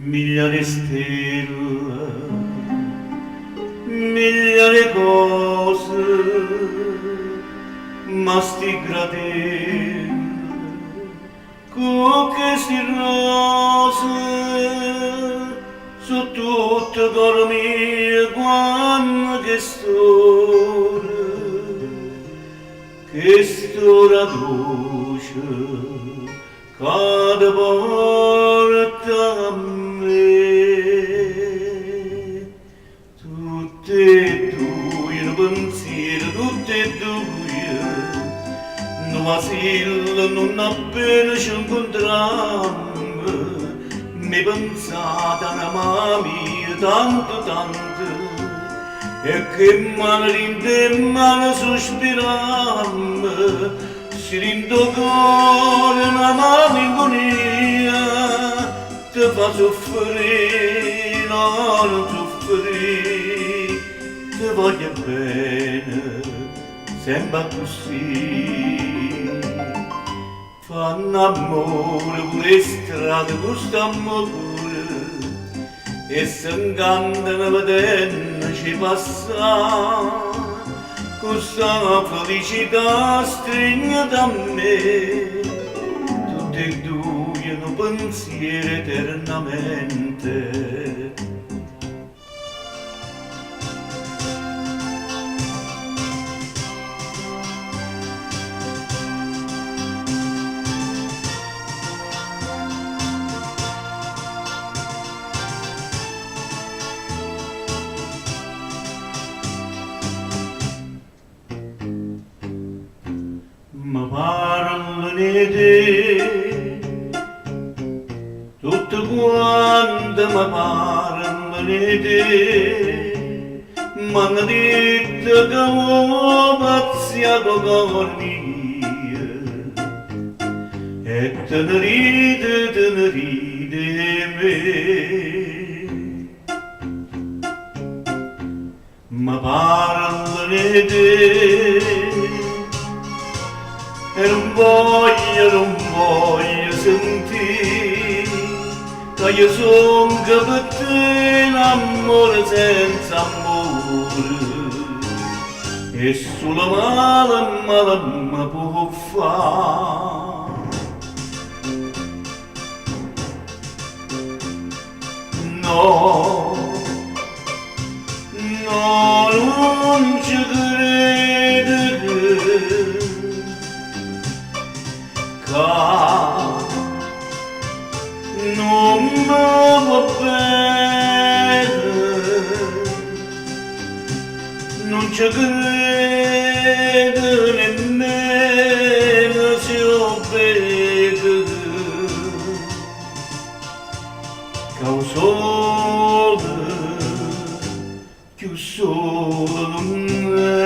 miglia di stelle, miglia di cose, ma sti gradini, che si rose, su tutto cor mio quando che storia dolce, cada porta a me. Tutte e due in pensiero, tutte e due, non vacilla, non appena ci incontrammo, mi pensate a una mamma tanto tanto, e che mano rinde mano sospirammo, si rindo cuore una malinconia, ti fa soffrire, non soffrire, ti voglio bene, sembra così. Fanno amore pure strade, questo amore, e si incantano vedendoci passare. Questa felicità stringe da me, tutte e due un pensiero eternamente. Ma parlano di te, tutte quante mi parlano di te, mi hanno detto che ho pazziato con mia, e te ne ride me. Ma parlano di te, e non voglio sentire che io sono che per te l'amore senza amore, e solo male mi può fare. No, no, non ci credo, non mi va bene, non ci credo nemmeno se ho vedo che ho solo, più solo non è.